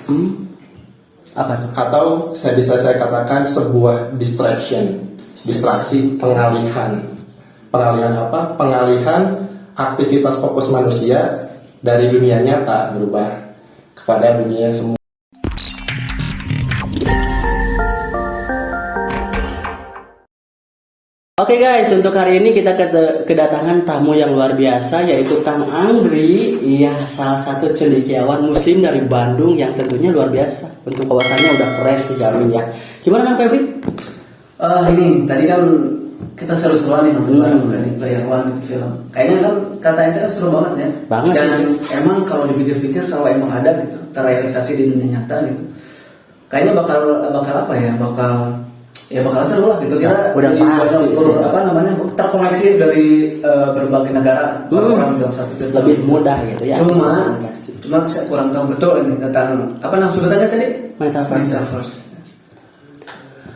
Apa tuh? Atau saya katakan sebuah distraksi, pengalihan apa? Pengalihan aktivitas fokus manusia dari dunia nyata berubah kepada dunia yang semu. Oke guys, untuk hari ini kita kedatangan tamu yang luar biasa, yaitu Kang Andri. Iya, salah satu cendekiawan muslim dari Bandung yang tentunya luar biasa. Untuk kawasannya udah keren dijamin ya. Gimana Kang Febri? Ini tadi kan kita seru-seruan nih nonton bareng Ready Player One itu film. Kayaknya kan katanya itu kan seru banget ya. Banget. Dan emang kalau dipikir-pikir kalau emang ada gitu terrealisasi di dunia nyata gitu, kayaknya bakal apa ya? Bakal seru lah gitu. Kita udah pasti terkoneksi dari berbagai negara orang dalam satu film. Lebih mudah gitu ya. Cuma saya kurang tahu betul ini tentang apa nama sebutannya tadi? Metaverse.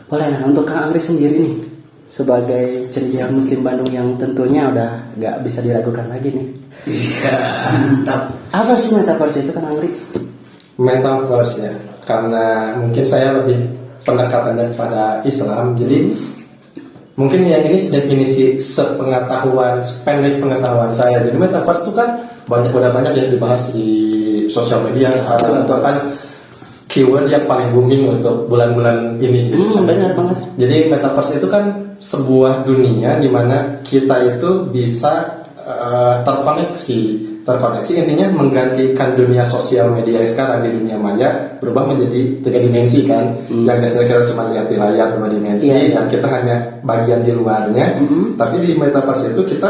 Boleh, nah untuk Kang Andri sendiri nih, sebagai cendekiawan muslim Bandung yang tentunya udah gak bisa diragukan lagi nih. Iya, mantap. Apa sih metaverse itu Kang Andri? Metaverse ya, karena mungkin saya lebih pendekatannya kepada Islam, jadi mungkin yang ini definisi sependek pengetahuan saya. Jadi metaverse itu kan udah banyak yang dibahas di sosial media sekarang, itu kan keyword yang paling booming untuk bulan-bulan ini. Benar banget. Jadi metaverse itu kan sebuah dunia di mana kita itu bisa terkoneksi intinya menggantikan dunia sosial media sekarang di dunia maya, berubah menjadi 3 dimensi kan. Yang biasanya kita cuma lihat di layar 2 dimensi dan kita hanya bagian di luarnya. Tapi di metaverse itu kita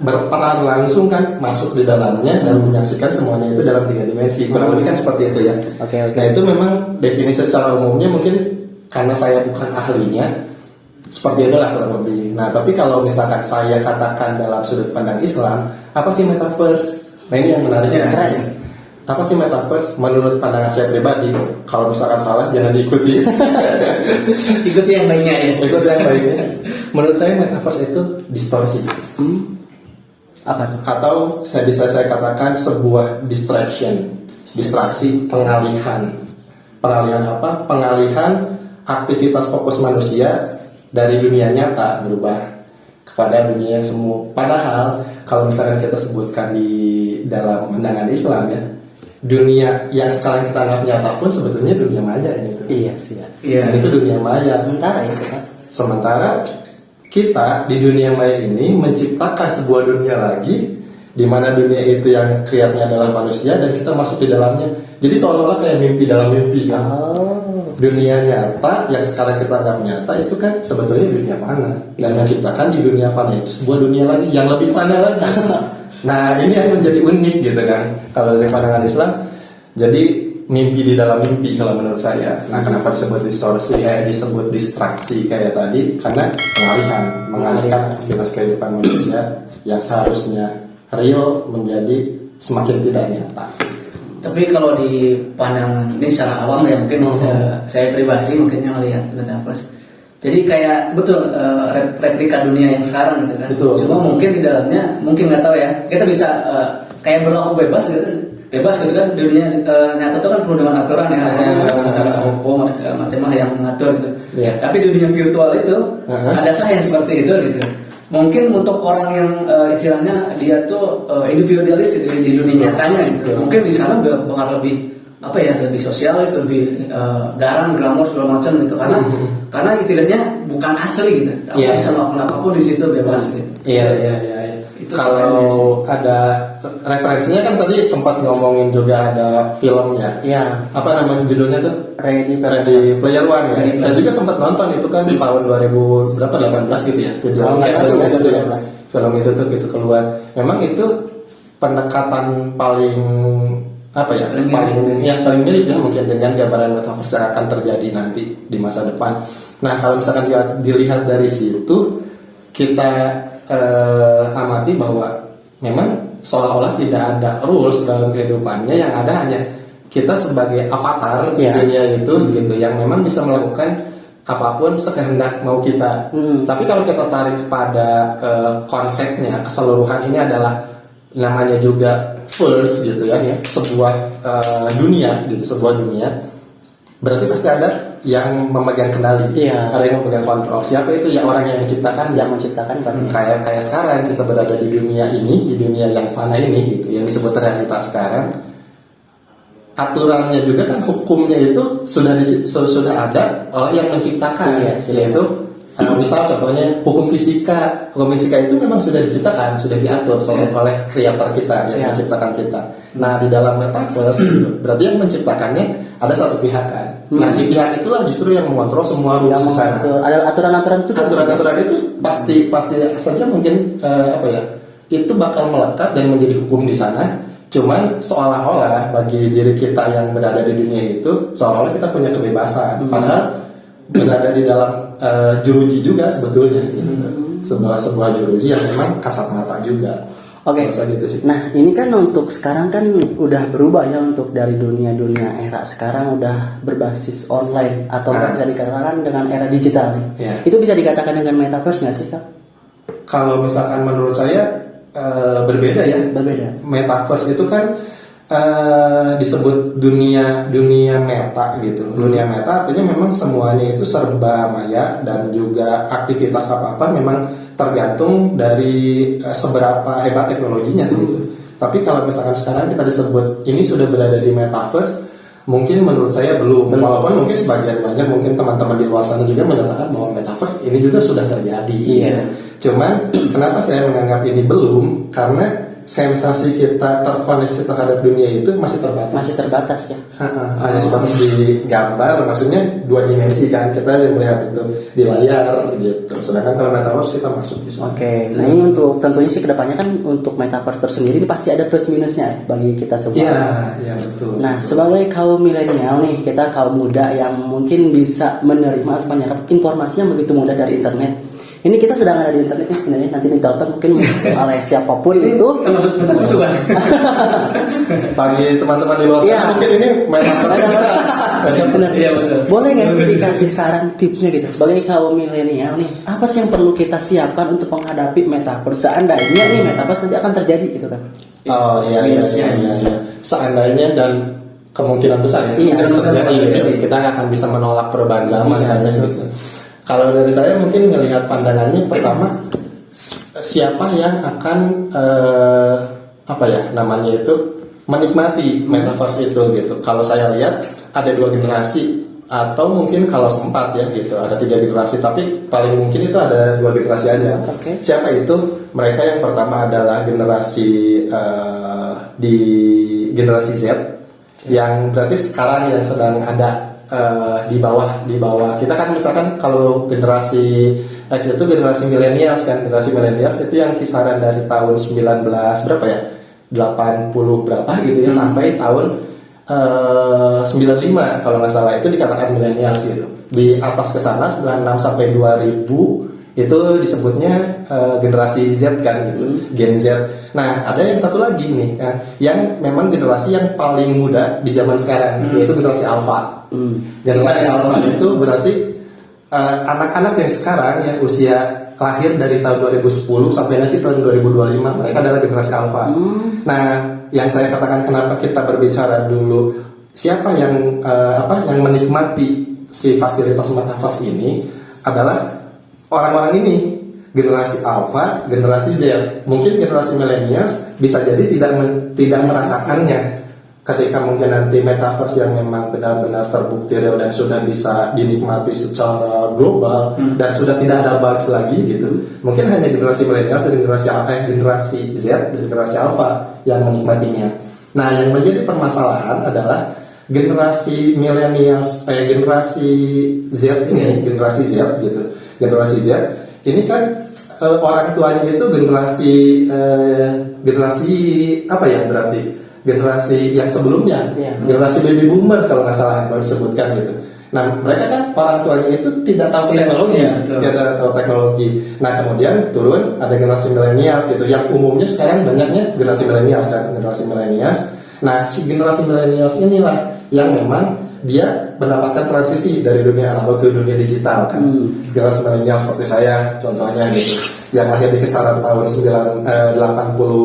berperan langsung kan, masuk di dalamnya dan menyaksikan semuanya itu dalam 3 dimensi. Kurang lebih kan seperti itu ya. Oke. Nah itu memang definisi secara umumnya, mungkin karena saya bukan ahlinya, seperti itulah kurang lebih. Nah tapi kalau misalkan saya katakan dalam sudut pandang Islam, apa sih metaverse? Nah ini yang menariknya. Apa sih metaverse? Menurut pandangan saya pribadi, kalau misalkan salah jangan diikuti. Ikuti yang baiknya ya. Ikuti yang baiknya. Menurut saya metaverse itu distorsi. Apa tuh? Atau saya katakan sebuah distraksi, pengalihan apa? Pengalihan aktivitas fokus manusia dari dunia nyata berubah kepada dunia yang semu. Padahal kalau misalkan kita sebutkan di dalam pandangan Islam ya, dunia yang sekarang kita anggap nyata pun sebetulnya dunia maya ini. Iya sih ya. Iya. Itu dunia maya. Sementara kita di dunia maya ini menciptakan sebuah dunia lagi, di mana dunia itu yang kreatnya adalah manusia dan kita masuk di dalamnya. Jadi seolah-olah kayak mimpi dalam mimpi kan. Dunia nyata yang sekarang kita anggap nyata itu kan sebetulnya dunia fana, dan menciptakan di dunia fana itu sebuah dunia lagi yang lebih fana lagi. Nah ini yang menjadi unik gitu kan kalau dari pandangan Islam. Jadi mimpi di dalam mimpi kalau menurut saya. Nah kenapa disebut disebut distraksi kayak tadi? Karena mengalihkan aktivitas kehidupan manusia yang seharusnya real menjadi semakin tidak nyata. Tapi kalau di pandangan ini secara awam ya mungkin saya pribadi mungkin yang melihat metaverse. Jadi kayak betul replika dunia yang sekarang gitu kan. Betul. Cuma mungkin di dalamnya mungkin nggak tahu ya. Kita bisa kayak berlaku bebas gitu kan. Dunia nyata itu kan penuh dengan aturan ya, ada hukum, ada segala macam yang mengatur gitu. Yeah. Tapi di dunia virtual itu adakah yang seperti itu gitu? Mungkin untuk orang yang istilahnya dia tuh individualis di dunia nyatanya gitu. Mungkin di sana bakal lebih lebih sosialis, lebih garang, glamor segala macam gitu. Karena istilahnya bukan asli gitu. Aku bisa melakukan apapun di situ bebas gitu. Iya. Kalau ada referensinya kan tadi sempat ngomongin juga ada filmnya. Iya. Apa namanya judulnya tuh? Ready Player One ya. Saya juga sempat nonton itu kan di tahun 2018 gitu ya. Film itu tuh gitu keluar. Memang itu pendekatan paling paling mirip ya mungkin dengan gambaran metaverse yang akan terjadi nanti di masa depan. Nah kalau misalkan dilihat dari situ, kita amati bahwa memang seolah-olah tidak ada rules dalam kehidupannya, yang ada hanya kita sebagai avatar di dunia itu gitu, yang memang bisa melakukan apapun sekehendak mau kita. Tapi kalau kita tarik pada konsepnya keseluruhan, ini adalah namanya juga first gitu ya, sebuah dunia, gitu, sebuah dunia, berarti pasti ada yang memegang kendali, ada yang memegang kontrol. Siapa itu? Ya orang yang menciptakan. Yang menciptakan pasti. Kayak sekarang kita berada di dunia ini, di dunia yang fana ini, gitu, yang disebut realitas sekarang. Aturannya juga kan, hukumnya itu sudah ada oleh yang menciptakan, yaitu misal contohnya hukum fisika. Hukum fisika itu memang sudah diciptakan, sudah diatur oleh kreator kita yang menciptakan kita. Nah, di dalam metaverse itu berarti yang menciptakannya ada satu pihak kan. Nah, si pihak itulah justru yang mengontrol semua rules di sana. Ada aturan-aturan itu. Aturan-aturan itu pasti saja mungkin itu bakal melekat dan menjadi hukum di sana. Cuman seolah-olah bagi diri kita yang berada di dunia itu seolah-olah kita punya kebebasan. Padahal berada di dalam jeruji juga sebetulnya, gitu. Sebuah jeruji yang memang kasat mata juga. Oke. Gitu sih. Nah, ini kan untuk sekarang kan udah berubah ya, untuk dari dunia era sekarang udah berbasis online atau bisa dikatakan dengan era digital nih. Itu bisa dikatakan dengan metaverse nggak sih, Kak? Kalau misalkan menurut saya berbeda ya. Berbeda. Metaverse itu kan disebut dunia meta gitu. Dunia meta artinya memang semuanya itu serba maya dan juga aktivitas apa-apa memang tergantung dari seberapa hebat teknologinya gitu. Tapi kalau misalkan sekarang kita disebut ini sudah berada di metaverse, mungkin menurut saya belum. Walaupun mungkin sebagian banyak mungkin teman-teman di luar sana juga menyatakan bahwa metaverse ini juga sudah terjadi. Cuman kenapa saya menganggap ini belum? Karena sensasi kita terkoneksi terhadap dunia itu masih terbatas. Masih terbatas ya. Hanya sebatas di gambar, maksudnya 2 dimensi kan, kita yang melihat itu di layar gitu. Sedangkan kalau metaverse kita masuk di sana. Oke. Nah, ini untuk tentunya sih kedepannya kan untuk metaverse tersendiri ini pasti ada plus minusnya ya bagi kita semua. Iya betul. Nah, sebagai kaum milenial nih, kita kaum muda yang mungkin bisa menerima atau menyerap informasi yang begitu mudah dari internet. Ini kita sedang ada di internet sebenarnya, nanti ditonton mungkin oleh siapapun itu. Termasuk metaverse kan? Bagi teman-teman di luar sana mungkin ini metaverse. Iya betul. Boleh nggak sih dikasih saran tipsnya gitu sebagai kaum milenial nih, apa sih yang perlu kita siapkan untuk menghadapi metaverse seandainya nih metaverse nanti akan terjadi gitu kan? Oh iya. Seandainya dan kemungkinan besar ya. Terjadi, kita akan bisa menolak perubahan zaman gitu. Kalau dari saya mungkin melihat pandangannya, pertama siapa yang akan menikmati metaverse itu gitu. Kalau saya lihat ada 2 generasi, atau mungkin kalau sempat ya gitu ada 3 generasi, tapi paling mungkin itu ada 2 generasi aja. Siapa itu? Mereka yang pertama adalah generasi di generasi Z, yang berarti sekarang yang sedang ada di bawah kita kan. Misalkan kalau generasi X itu generasi millennials kan. Generasi millennials itu yang kisaran dari tahun 19 berapa ya, 80 berapa gitu ya, sampai tahun 95 kalau nggak salah, itu dikatakan millennials gitu. Di atas ke sana 96 sampai 2000 itu disebutnya generasi Z kan gitu, Gen Z. Nah, ada yang satu lagi nih kan, yang memang generasi yang paling muda di zaman sekarang, yaitu generasi Alpha. Generasi Alpha itu berarti anak-anak yang sekarang yang usia lahir dari tahun 2010 sampai nanti tahun 2025, mereka adalah generasi Alpha. Nah, yang saya katakan kenapa kita berbicara dulu siapa yang menikmati si fasilitas metaverse ini adalah orang-orang ini, generasi Alpha, generasi Z. Mungkin generasi millennials bisa jadi tidak merasakannya ketika mungkin nanti metaverse yang memang benar-benar terbukti real dan sudah bisa dinikmati secara global dan sudah tidak ada bugs lagi gitu. Mungkin hanya generasi millennials dan generasi Z dan generasi Alpha yang menikmatinya. Nah, yang menjadi permasalahan adalah generasi millennials, generasi Z ini, generasi Z gitu. Generasi Z ini kan orang tuanya itu generasi apa ya, berarti generasi yang sebelumnya, generasi baby boomer kalau nggak salah kalau disebutkan gitu. Nah, mereka kan orang tuanya itu tidak tahu teknologi, tidak tahu teknologi. Nah, kemudian turun ada generasi millennials gitu, yang umumnya sekarang banyaknya generasi millennials kan, generasi millennials. Nah, si generasi millennials inilah yang memang dia mendapatkan transisi dari dunia analog ke dunia digital kan. Generasi milenial seperti saya contohnya gitu, yang lahir di kisaran tahun 80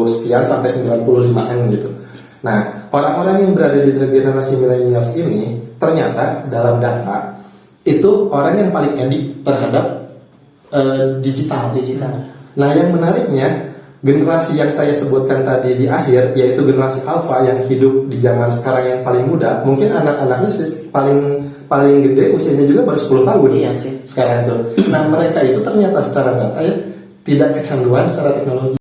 sekian sampai 95an gitu. Nah, orang-orang yang berada di generasi milenials ini ternyata dalam data itu orang yang paling edik terhadap digital. Nah, yang menariknya generasi yang saya sebutkan tadi di akhir, yaitu generasi alpha yang hidup di zaman sekarang yang paling muda, mungkin anak-anaknya paling gede usianya juga baru 10 tahun. Iya sih. Sekarang itu. Nah, mereka itu ternyata secara data ya tidak kecanduan secara teknologi.